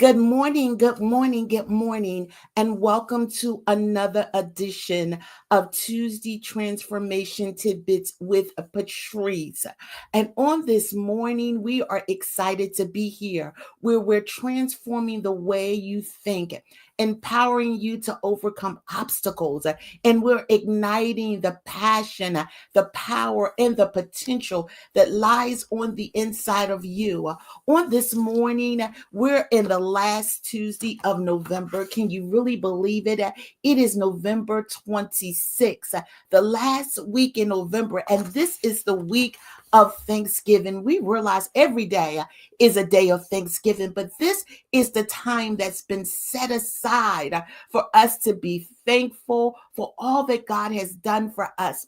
good morning, good morning, and welcome to another edition of Tuesday Transformation Tidbits with Patrice. And on this morning, we are excited to be here where we're transforming the way you think, empowering you to overcome obstacles, and we're igniting the passion, the power, and the potential that lies on the inside of you. On this morning, we're in the last Tuesday of November. Can you really believe it? It is November 26th, the last week in November, and this is the week of Thanksgiving. We realize every day is a day of Thanksgiving, but this is the time that's been set aside for us to be thankful for all that God has done for us.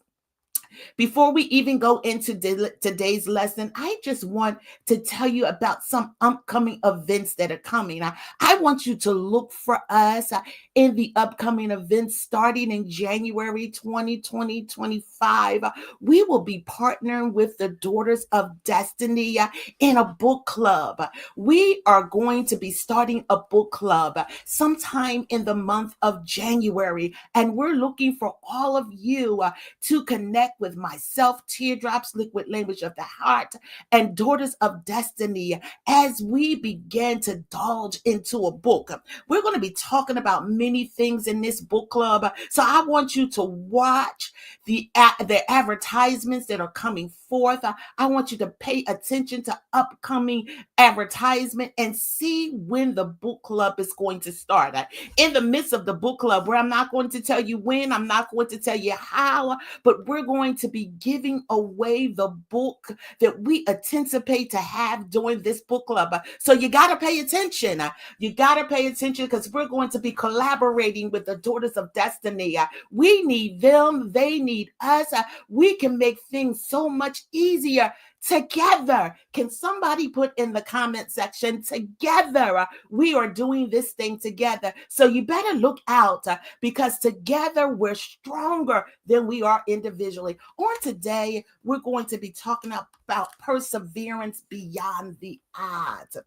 Before we even go into today's lesson, I just want to tell you about some upcoming events that are coming. I want you to look for us in the upcoming events starting in January 2025. We will be partnering with the Daughters of Destiny in a book club. We are going to be starting a book club sometime in the month of January, and we're looking for all of you to connect with myself, Teardrops, Liquid Language of the Heart, and Daughters of Destiny as we begin to indulge into a book. We're going to be talking about many things in this book club. So I want you to watch the advertisements that are coming forth. I want you to pay attention to upcoming advertisement and see when the book club is going to start. In the midst of the book club, where I'm not going to tell you when, I'm not going to tell you how, but we're going to be giving away the book that we anticipate to have during this book club. So you got to pay attention. You got to pay attention because we're going to be collaborating with the Daughters of Destiny. We need them. They need us. We can make things so much easier together. Can somebody put in the comment section, together? We are doing this thing together. So you better look out because together we're stronger than we are individually. On today, we're going to be talking about perseverance beyond the odds.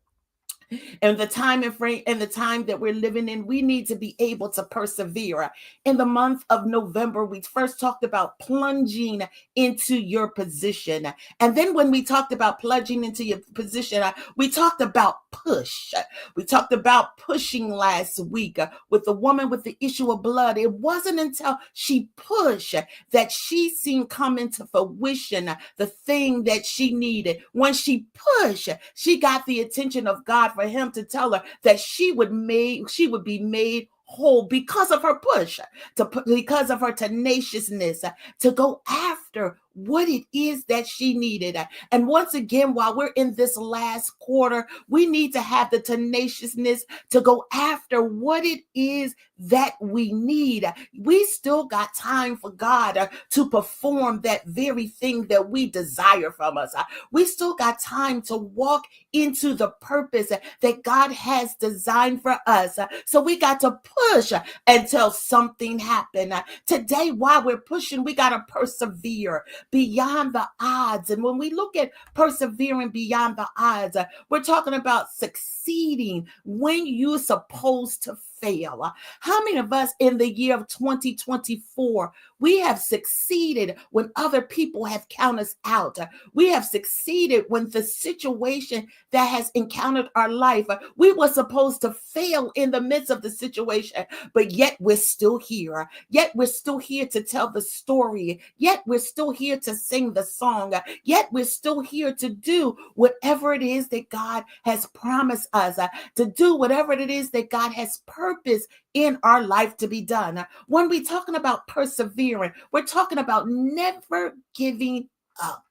And the time and frame and the time that we're living in, we need to be able to persevere. In the month of November, we first talked about plunging into your position. And then when we talked about plunging into your position, we talked about push. We talked about pushing last week with the woman with the issue of blood. It wasn't until she pushed that she seen come into fruition the thing that she needed. When she pushed, she got the attention of God for him to tell her that she would be made whole because of her push, because of her tenaciousness to go after what it is that she needed. And once again, while we're in this last quarter, we need to have the tenaciousness to go after what it is that we need. We still got time for God to perform that very thing that we desire from us. We still got time to walk into the purpose that God has designed for us. So we got to push until something happens. Today, while we're pushing, we got to persevere beyond the odds. And when we look at persevering beyond the odds, we're talking about succeeding when you're supposed to fail. How many of us in the year of 2024, we have succeeded when other people have counted us out? We have succeeded when the situation that has encountered our life, we were supposed to fail in the midst of the situation, but yet we're still here. Yet we're still here to tell the story. Yet we're still here to sing the song. Yet we're still here to do whatever it is that God has promised us, to do whatever it is that God has purpose in our life to be done. When we're talking about persevering, we're talking about never giving up.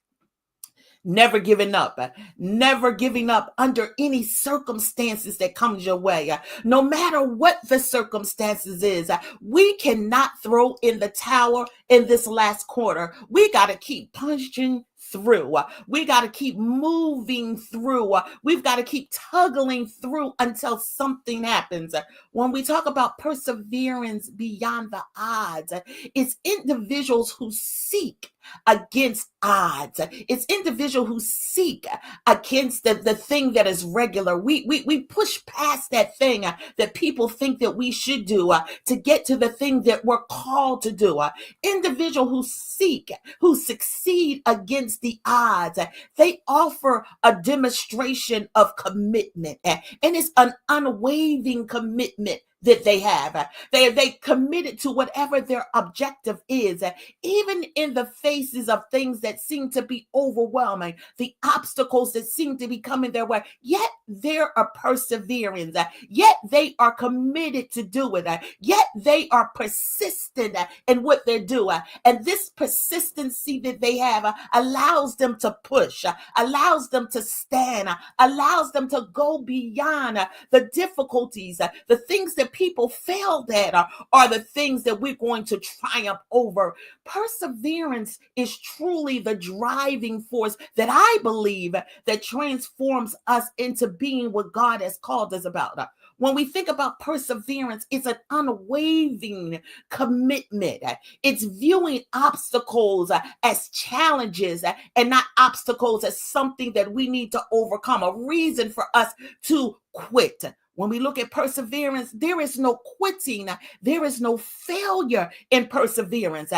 Never giving up, never giving up under any circumstances that comes your way. No matter what the circumstances is, we cannot throw in the towel in this last quarter. We got to keep punching through. We got to keep moving through. We've got to keep tugging through until something happens. When we talk about perseverance beyond the odds, it's individuals who seek against odds. It's individuals who seek against the thing that is regular. We push past that thing that people think that we should do to get to the thing that we're called to do. Individuals who seek, who succeed against the odds, they offer a demonstration of commitment, and it's an unwavering commitment that they have. They committed to whatever their objective is, even in the faces of things that seem to be overwhelming, the obstacles that seem to be coming their way. Yet there are perseverance. Yet they are committed to do it. Yet they are persistent in what they're doing. And this persistency that they have allows them to push, allows them to stand, allows them to go beyond the difficulties, the things that people failed at are the things that we're going to triumph over. Perseverance is truly the driving force that I believe that transforms us into being what God has called us about. When we think about perseverance, it's an unwavering commitment. It's viewing obstacles as challenges and not obstacles as something that we need to overcome, a reason for us to quit. When we look at perseverance, there is no quitting. There is no failure in perseverance.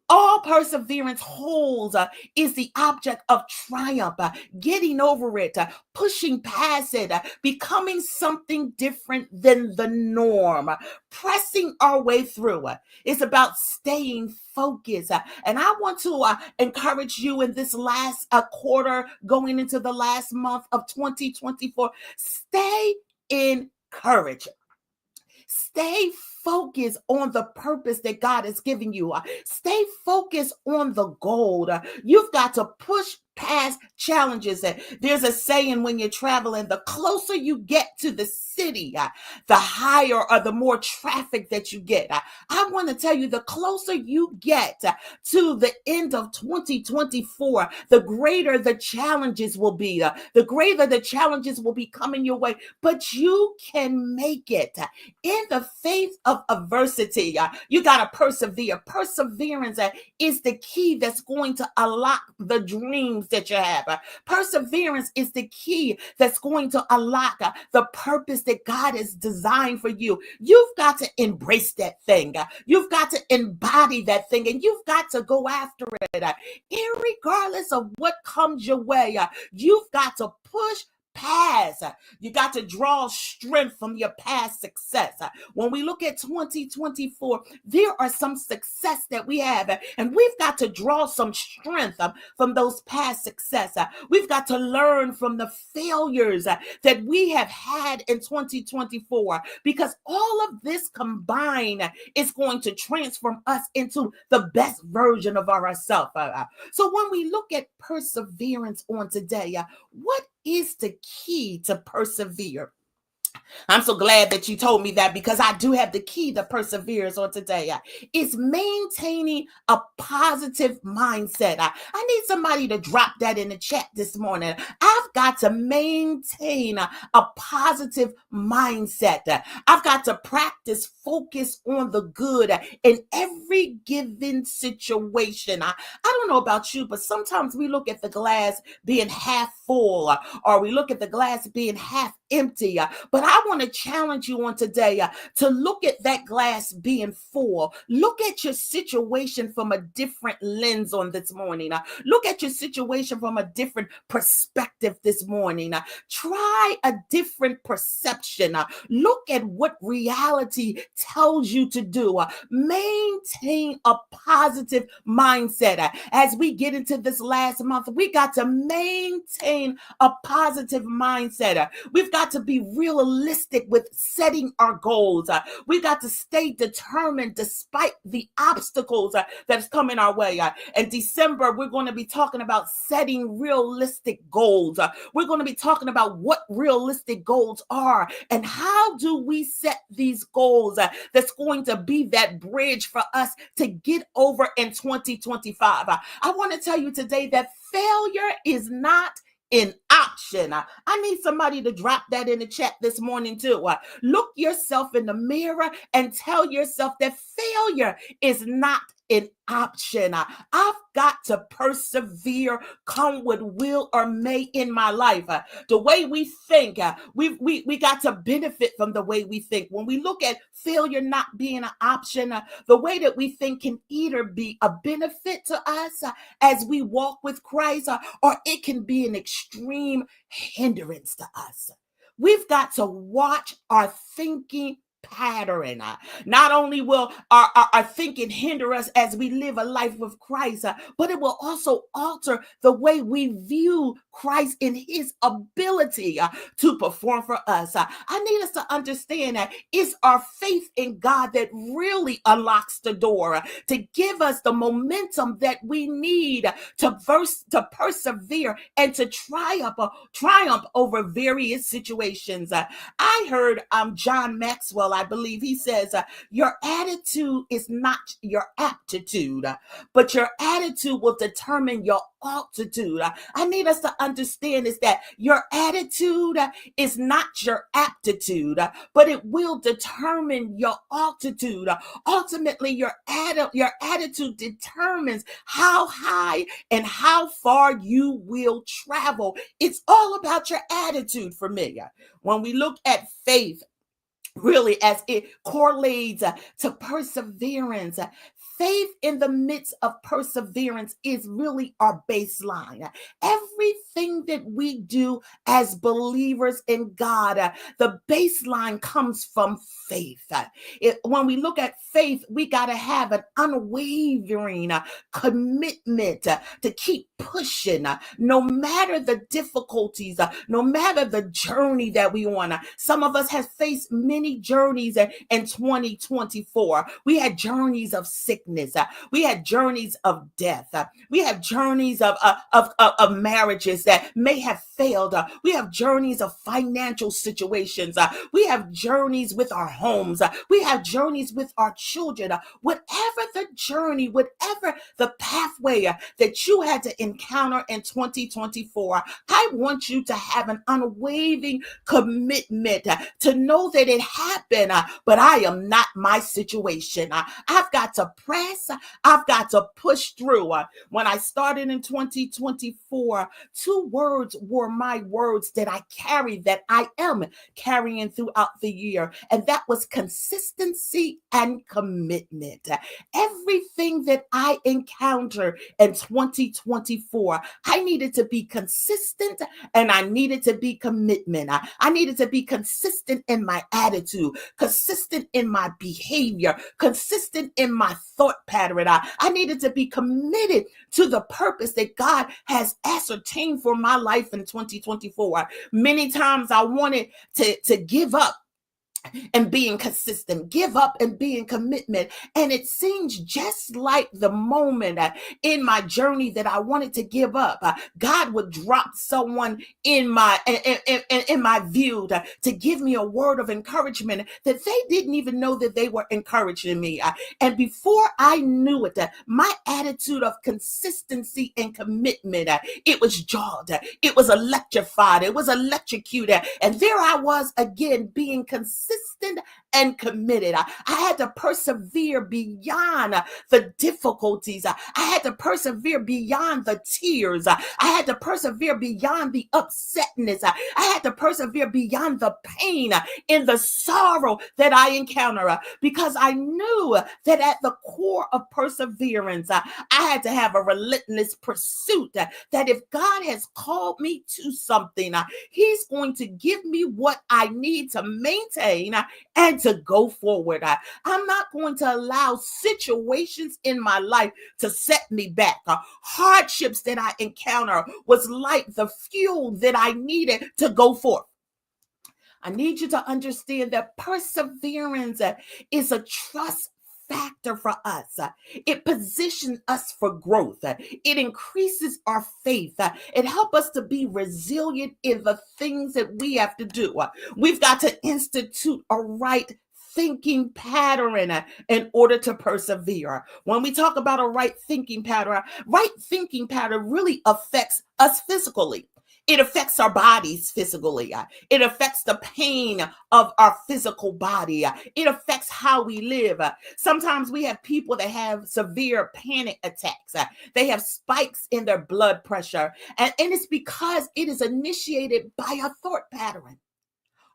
All perseverance holds is the object of triumph, getting over it, pushing past it, becoming something different than the norm, pressing our way through. It's about staying focused. And I want to encourage you in this last quarter, going into the last month of 2024, stay encouraged. Stay focused on the purpose that God has given you. Stay focused on the goal. You've got to push past challenges. There's a saying when you're traveling, the closer you get to the city, the higher or the more traffic that you get. I want to tell you, the closer you get to the end of 2024, the greater the challenges will be. The greater the challenges will be coming your way, but you can make it. In the face of adversity, you got to persevere. Perseverance is the key that's going to unlock the dreams that you have. Perseverance is the key that's going to unlock the purpose that God has designed for you. You've got to embrace that thing. You've got to embody that thing, and you've got to go after it. Irregardless of what comes your way, you've got to push past. You got to draw strength from your past success. When we look at 2024, there are some success that we have, and we've got to draw some strength from those past success. We've got to learn from the failures that we have had in 2024, because all of this combined is going to transform us into the best version of ourselves. So when we look at perseverance on today, what is the key to persevere? I'm so glad that you told me that, because I do have the key to perseverance on today. It's maintaining a positive mindset. I need somebody to drop that in the chat this morning. I've got to maintain a positive mindset. I've got to practice focus on the good in every given situation. I don't know about you, but sometimes we look at the glass being half full, or we look at the glass being half empty. But I want to challenge you on today to look at that glass being full. Look at your situation from a different lens on this morning. Look at your situation from a different perspective this morning. Try a different perception. Look at what reality tells you to do. Maintain a positive mindset. As we get into this last month, we got to maintain a positive mindset. We've got to be realistic realistic with setting our goals. We got to stay determined despite the obstacles that's coming our way. In December, we're going to be talking about setting realistic goals. We're going to be talking about what realistic goals are and how do we set these goals that's going to be that bridge for us to get over in 2025. I want to tell you today that failure is not an option. I need somebody to drop that in the chat this morning too. Look yourself in the mirror and tell yourself that failure is not an option. I've got to persevere, come what will or may in my life. The way we think, we got to benefit from the way we think. When we look at failure not being an option, the way that we think can either be a benefit to us as we walk with Christ, or it can be an extreme hindrance to us. We've got to watch our thinking pattern. Not only will our thinking hinder us as we live a life with Christ, but it will also alter the way we view Christ in his ability to perform for us. I need us to understand that it's our faith in God that really unlocks the door to give us the momentum that we need to persevere and to triumph over various situations. I heard John Maxwell, I believe he says, your attitude is not your aptitude, but your attitude will determine your altitude. I need us to understand is that your attitude is not your aptitude, but it will determine your altitude. Ultimately, your attitude determines how high and how far you will travel. It's all about your attitude for me. When we look at faith, really as it correlates to perseverance, faith in the midst of perseverance is really our baseline. Everything that we do as believers in God, the baseline comes from faith. When we look at faith, we got to have an unwavering commitment to keep pushing, no matter the difficulties, no matter the journey that we on. Some of us have faced many journeys in 2024. We had journeys of sickness. We had journeys of death. We have journeys of marriages that may have failed. We have journeys of financial situations. We have journeys with our homes. We have journeys with our children. Whatever the journey, whatever the pathway that you had to encounter in 2024, I want you to have an unwavering commitment to know that it happened, but I am not my situation. I've got to press. I've got to push through. When I started in 2024, two words were my words that I carry, that I am carrying throughout the year, and that was consistency and commitment. Everything that I encountered in 2024, I needed to be consistent and I needed to be commitment. I needed to be consistent in my attitude, consistent in my behavior, consistent in my thought pattern. I needed to be committed to the purpose that God has ascertained for my life in 2024. Many times I wanted to give up and being consistent, give up and be in commitment. And it seems just like the moment in my journey that I wanted to give up, God would drop someone in my view to give me a word of encouragement that they didn't even know that they were encouraging me. And before I knew it, my attitude of consistency and commitment, it was jarred, it was electrified, it was electrocuted. And there I was again being consistent and committed. I had to persevere beyond the difficulties. I had to persevere beyond the tears. I had to persevere beyond the upsetness. I had to persevere beyond the pain and the sorrow that I encounter, because I knew that at the core of perseverance, I had to have a relentless pursuit, that if God has called me to something, he's going to give me what I need to maintain and to go forward. I'm not going to allow situations in my life to set me back. Hardships that I encounter was like the fuel that I needed to go forth. I need you to understand that perseverance is a trust factor for us. It positions us for growth. It increases our faith. It helps us to be resilient in the things that we have to do. We've got to institute a right thinking pattern in order to persevere. When we talk about a right thinking pattern really affects us physically. It affects our bodies physically. It affects the pain of our physical body. It affects how we live. Sometimes we have people that have severe panic attacks. They have spikes in their blood pressure. And it's because it is initiated by a thought pattern.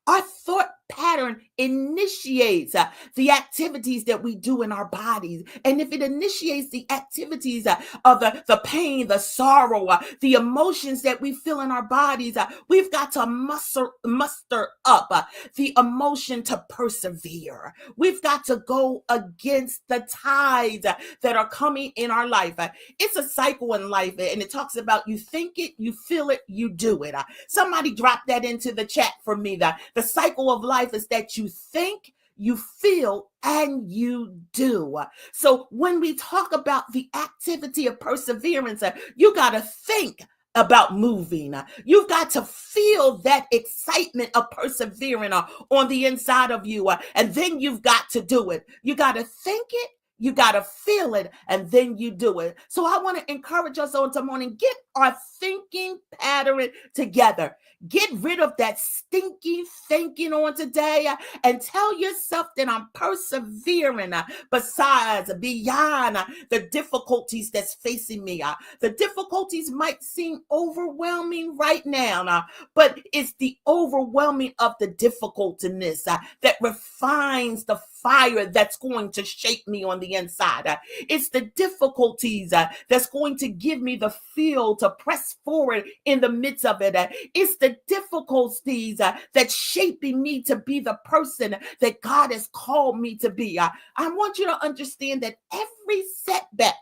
Our thought pattern initiates the activities that we do in our bodies. And if it initiates the activities of the pain, the sorrow, the emotions that we feel in our bodies, we've got to muster up the emotion to persevere. We've got to go against the tides that are coming in our life. It's a cycle in life, and it talks about you think it, you feel it, you do it. Somebody dropped that into the chat for me. The cycle of life is that you think, you feel, and you do. So when we talk about the activity of perseverance, you got to think about moving. You've got to feel that excitement of persevering on the inside of you. And then you've got to do it. You got to think it. You got to feel it, and then you do it. So I want to encourage us on tomorrow morning, get our thinking pattern together. Get rid of that stinky thinking on today and tell yourself that I'm persevering beyond the difficulties that's facing me. The difficulties might seem overwhelming right now, but it's the overwhelming of the difficultiness that refines the fire that's going to shape me on the inside. It's the difficulties that's going to give me the feel to press forward in the midst of it. It's the difficulties that's shaping me to be the person that God has called me to be. I want you to understand that every setback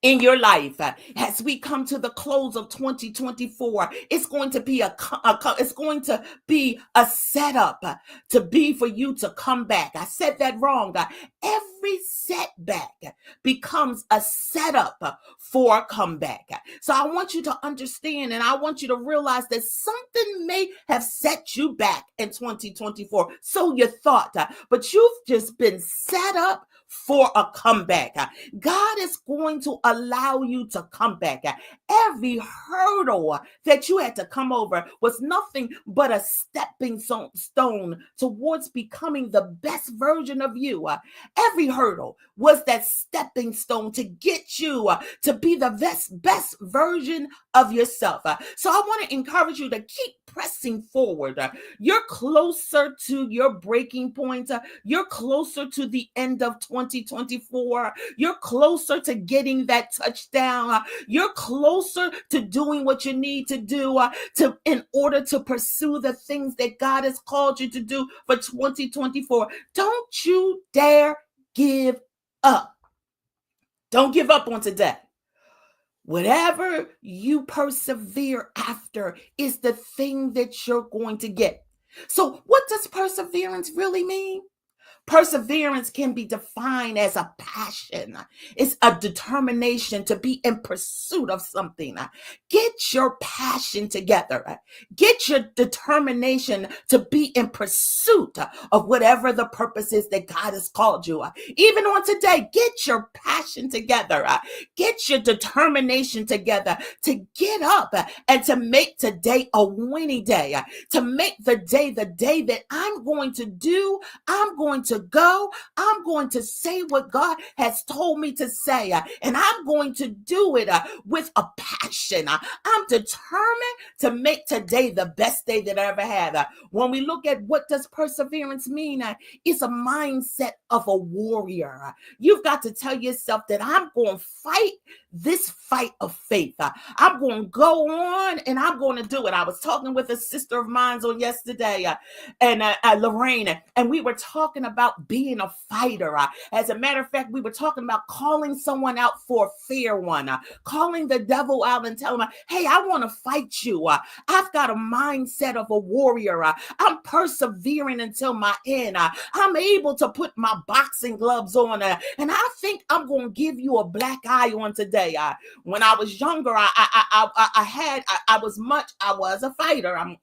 in your life as we come to the close of 2024, it's going to be a setup to be for you to come back. I said that wrong. Every setback becomes a setup for a comeback. So I want you to understand, and I want you to realize that something may have set you back in 2024. So you thought, but you've just been set up for a comeback. God is going to allow you to come back. Every hurdle that you had to come over was nothing but a stepping stone towards becoming the best version of you. Every hurdle was that stepping stone to get you to be the best version of yourself. So I want to encourage you to keep pressing forward. You're closer to your breaking point. You're closer to the end of 2024. You're closer to getting that touchdown. You're closer to doing what you need to do in order to pursue the things that God has called you to do for 2024. Don't you dare give up. Don't give up on today. Whatever you persevere after is the thing that you're going to get. So what does perseverance really mean? Perseverance can be defined as a passion. It's a determination to be in pursuit of something. Get your passion together. Get your determination to be in pursuit of whatever the purpose is that God has called you. Even on today, get your passion together. Get your determination together to get up and to make today a winning day. To make the day that I'm going to do, I'm going to go. I'm going to say what God has told me to say, and I'm going to do it with a passion. I'm determined to make today the best day that I ever had. When we look at what does perseverance mean, it's a mindset of a warrior. You've got to tell yourself that I'm going to fight this fight of faith. I'm going to go on and I'm going to do it. I was talking with a sister of mine on yesterday, and Lorraine, and we were talking about being a fighter. As a matter of fact, we were talking about calling someone out for a fair one, calling the devil out and telling him, hey, I want to fight you. I've got a mindset of a warrior. I'm persevering until my end. I'm able to put my boxing gloves on, and I think I'm going to give you a black eye on today. When I was younger, I was a fighter. I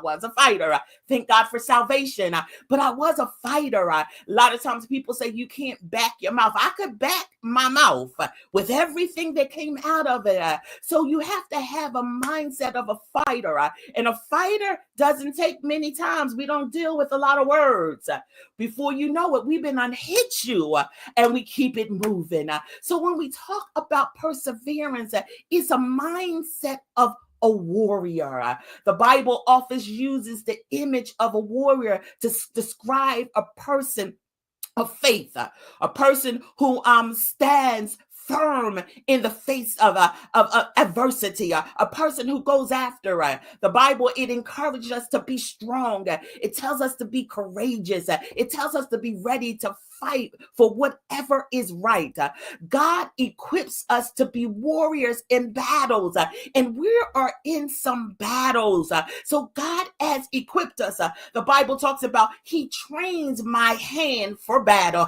was a fighter. Thank God for salvation. But I was a fighter. A lot of times people say you can't back your mouth. I could back my mouth with everything that came out of it. So you have to have a mindset of a fighter. And a fighter doesn't take many times. We don't deal with a lot of words. Before you know it, we've been unhitch you, and we keep it moving. So when we talk about perseverance, it's a mindset of a warrior. The Bible often uses the image of a warrior to describe a person of faith, a person who stands firm in the face of adversity, a person who goes after the Bible. It encourages us to be strong. It tells us to be courageous. It tells us to be ready to fight for whatever is right. God equips us to be warriors in battles, and we are in some battles. So God has equipped us. The Bible talks about He trains my hand for battle.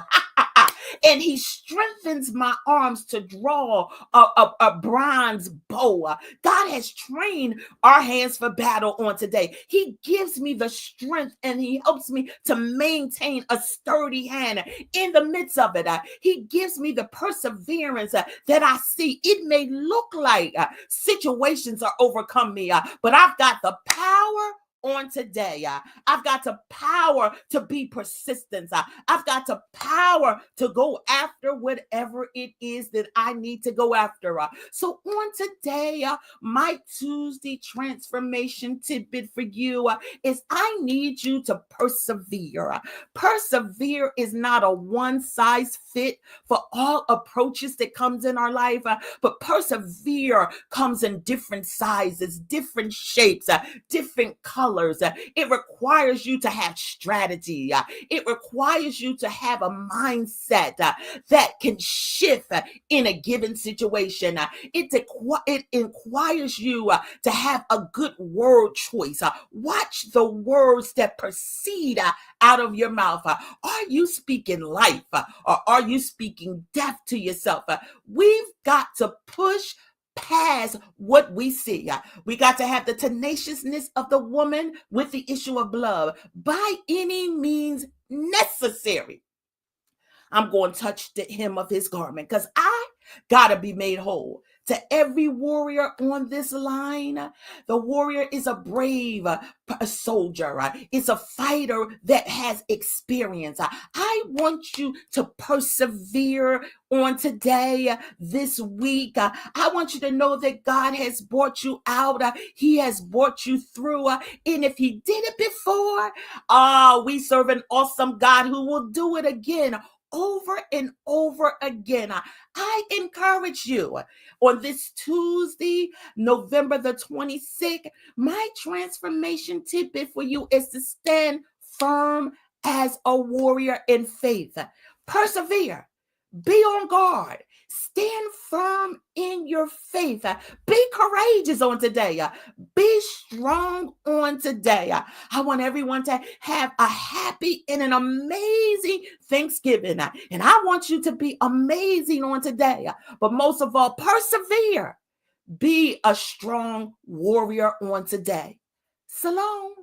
And He strengthens my arms to draw a bronze bow. God has trained our hands for battle on today. He gives me the strength, and He helps me to maintain a sturdy hand in the midst of it. He gives me the perseverance that I see. It may look like situations are overcome me, but I've got the power on today. I've got the power to be persistent. I've got the power to go after whatever it is that I need to go after. So on today, my Tuesday transformation tidbit for you is I need you to persevere. Persevere is not a one size fit for all approaches that comes in our life, but persevere comes in different sizes, different shapes, different colors. It requires you to have strategy. It requires you to have a mindset that can shift in a given situation. It requires you to have a good word choice. Watch the words that proceed out of your mouth. Are you speaking life, or are you speaking death to yourself? We've got to push past what we see. We got to have the tenaciousness of the woman with the issue of blood by any means necessary. I'm going to touch the hem of His garment because I got to be made whole. To every warrior on this line, the warrior is a brave soldier. It's a fighter that has experience. I want you to persevere on today, this week. I want you to know that God has brought you out. He has brought you through. And if He did it before, we serve an awesome God who will do it again, over and over again. I encourage you on this Tuesday, November the 26th, my transformation tidbit for you is to stand firm as a warrior in faith. Persevere. Be on guard. Stand firm in your faith. Be courageous on today. Be strong on today. I want everyone to have a happy and an amazing Thanksgiving. And I want you to be amazing on today. But most of all, persevere. Be a strong warrior on today. Shalom.